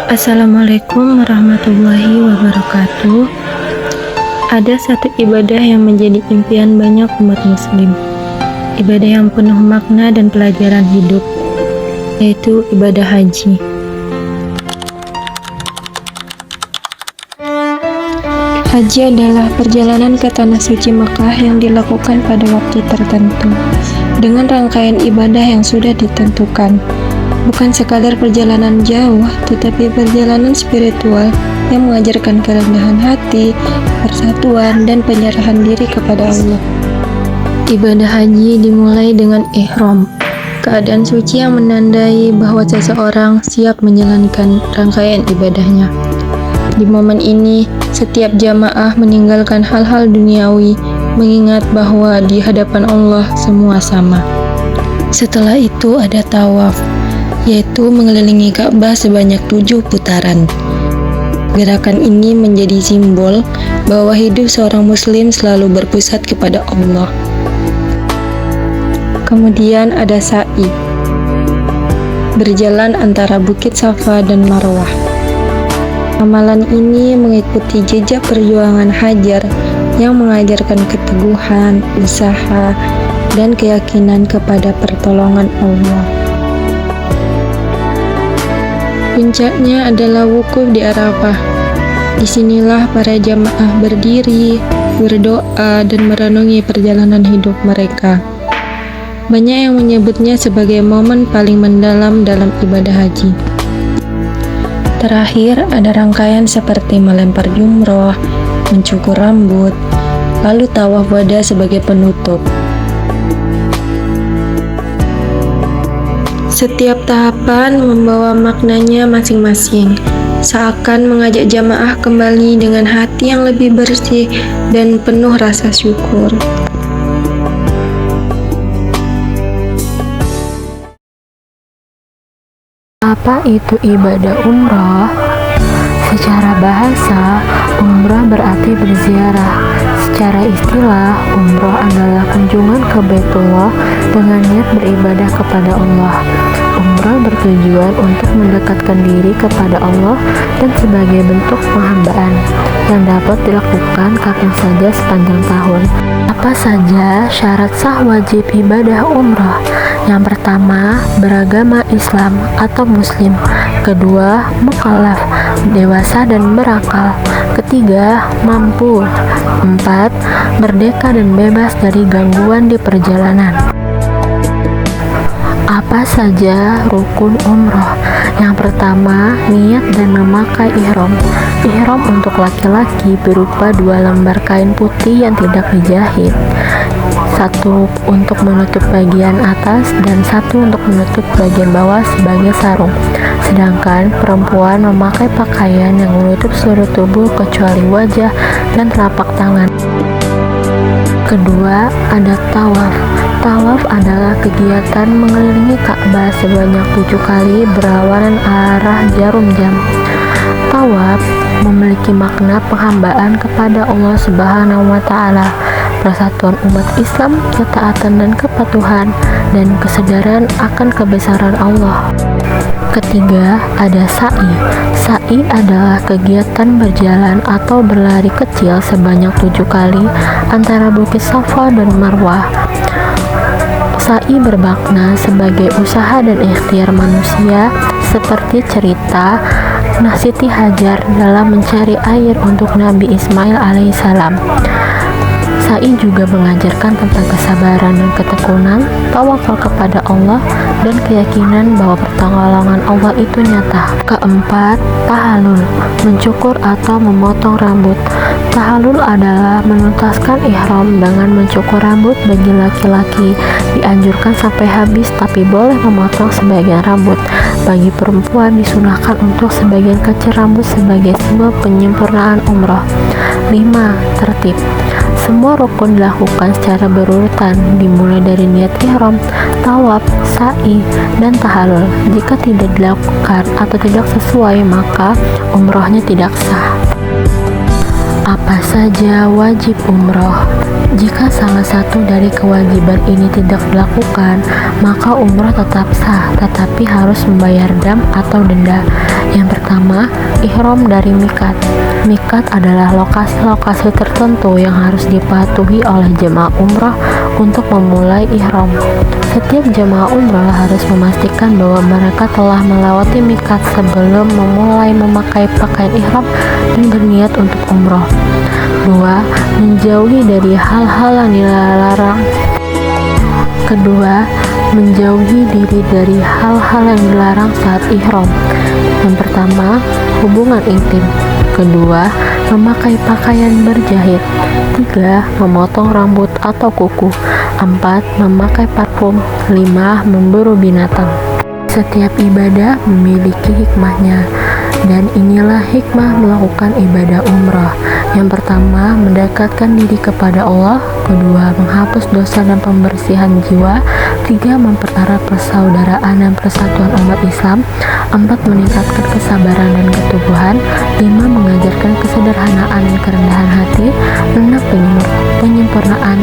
Assalamualaikum warahmatullahi wabarakatuh. Ada satu ibadah yang menjadi impian banyak umat muslim. Ibadah yang penuh makna dan pelajaran hidup, yaitu ibadah haji. Haji adalah perjalanan ke tanah suci Mekah yang dilakukan pada waktu tertentu, dengan rangkaian ibadah yang sudah ditentukan. Bukan sekadar perjalanan jauh, tetapi perjalanan spiritual yang mengajarkan kerendahan hati, persatuan, dan penyerahan diri kepada Allah. Ibadah haji dimulai dengan ihram, keadaan suci yang menandai bahwa seseorang siap menjalankan rangkaian ibadahnya. Di momen ini, setiap jamaah meninggalkan hal-hal duniawi, mengingat bahwa di hadapan Allah semua sama. Setelah itu ada tawaf, yaitu mengelilingi Ka'bah sebanyak 7 putaran. Gerakan ini menjadi simbol bahwa hidup seorang muslim selalu berpusat kepada Allah. Kemudian ada sa'i, berjalan antara Bukit Safa dan Marwah. Amalan ini mengikuti jejak perjuangan Hajar yang mengajarkan keteguhan, usaha, dan keyakinan kepada pertolongan Allah. Puncaknya adalah wukuf di Arafah. Disinilah para jamaah berdiri, berdoa, dan merenungi perjalanan hidup mereka. Banyak yang menyebutnya sebagai momen paling mendalam dalam ibadah haji. Terakhir, ada rangkaian seperti melempar jumroh, mencukur rambut, lalu tawaf wada sebagai penutup. Setiap tahapan membawa maknanya masing-masing, seakan mengajak jamaah kembali dengan hati yang lebih bersih dan penuh rasa syukur. Apa itu ibadah umrah? Secara bahasa, umrah berarti berziarah. Secara istilah, umrah adalah kunjungan ke Baitullah dengan niat beribadah kepada Allah. Umrah bertujuan untuk mendekatkan diri kepada Allah dan sebagai bentuk penghambaan yang dapat dilakukan kapan saja sepanjang tahun. Apa saja syarat sah wajib ibadah umrah? Yang pertama, beragama Islam atau Muslim. Kedua, mukallaf, dewasa dan berakal. Ketiga, mampu. 4, merdeka dan bebas dari gangguan di perjalanan. Apa saja rukun umroh? Yang pertama, niat dan memakai ihram. Ihram untuk laki-laki berupa 2 lembar kain putih yang tidak dijahit. 1 untuk menutup bagian atas dan 1 untuk menutup bagian bawah sebagai sarung. Sedangkan perempuan memakai pakaian yang menutup seluruh tubuh kecuali wajah dan telapak tangan. Kedua, ada tawaf. Tawaf adalah kegiatan mengelilingi Ka'bah sebanyak 7 kali berlawanan arah jarum jam. Tawaf memiliki makna penghambaan kepada Allah Subhanahu wa Ta'ala, persatuan umat Islam, ketaatan dan kepatuhan, dan kesadaran akan kebesaran Allah. Ketiga, ada sa'i. Sa'i adalah kegiatan berjalan atau berlari kecil sebanyak 7 kali antara Bukit Safa dan Marwah. Sa'i bermakna sebagai usaha dan ikhtiar manusia, seperti cerita Siti Hajar dalam mencari air untuk Nabi Ismail alaihissalam. Sa'i juga mengajarkan tentang kesabaran dan ketekunan, tawakal kepada Allah, dan keyakinan bahwa pertolongan Allah itu nyata. Keempat, tahallul, mencukur atau memotong rambut. Tahallul adalah menuntaskan ihram dengan mencukur rambut. Bagi laki-laki dianjurkan sampai habis, tapi boleh memotong sebagian rambut. Bagi perempuan disunahkan untuk sebagian kecil rambut sebagai simbol penyempurnaan umroh. 5. Tertib. Semua rukun dilakukan secara berurutan, dimulai dari niat ihram, tawaf, sa'i, dan tahallul. Jika tidak dilakukan atau tidak sesuai, maka umrohnya tidak sah. Apa saja wajib umroh? Jika salah satu dari kewajiban ini tidak dilakukan, maka umroh tetap sah, tetapi harus membayar dam atau denda. Yang pertama, ihram dari mikat. Mikat adalah lokasi-lokasi tertentu yang harus dipatuhi oleh jemaah umrah untuk memulai ihram. Setiap jemaah umrah harus memastikan bahwa mereka telah melewati mikat sebelum memulai memakai pakaian ihram dan berniat untuk umrah. 2. Menjauhi dari hal-hal yang dilarang. Kedua, menjauhi diri dari hal-hal yang dilarang saat ihram. Yang pertama, hubungan intim. Kedua, memakai pakaian berjahit. 3. Memotong rambut atau kuku. 4. Memakai parfum. 5. Memburu binatang. Setiap ibadah memiliki hikmahnya, dan inilah hikmah melakukan ibadah umrah. Yang pertama, mendekatkan diri kepada Allah. Kedua, menghapus dosa dan pembersihan jiwa. 3. Mempererat persaudaraan dan persatuan umat Islam. 4. Meningkatkan kesabaran dan keteguhan. 5. Mengajarkan kesederhanaan dan kerendahan hati. 6. Penyempurnaan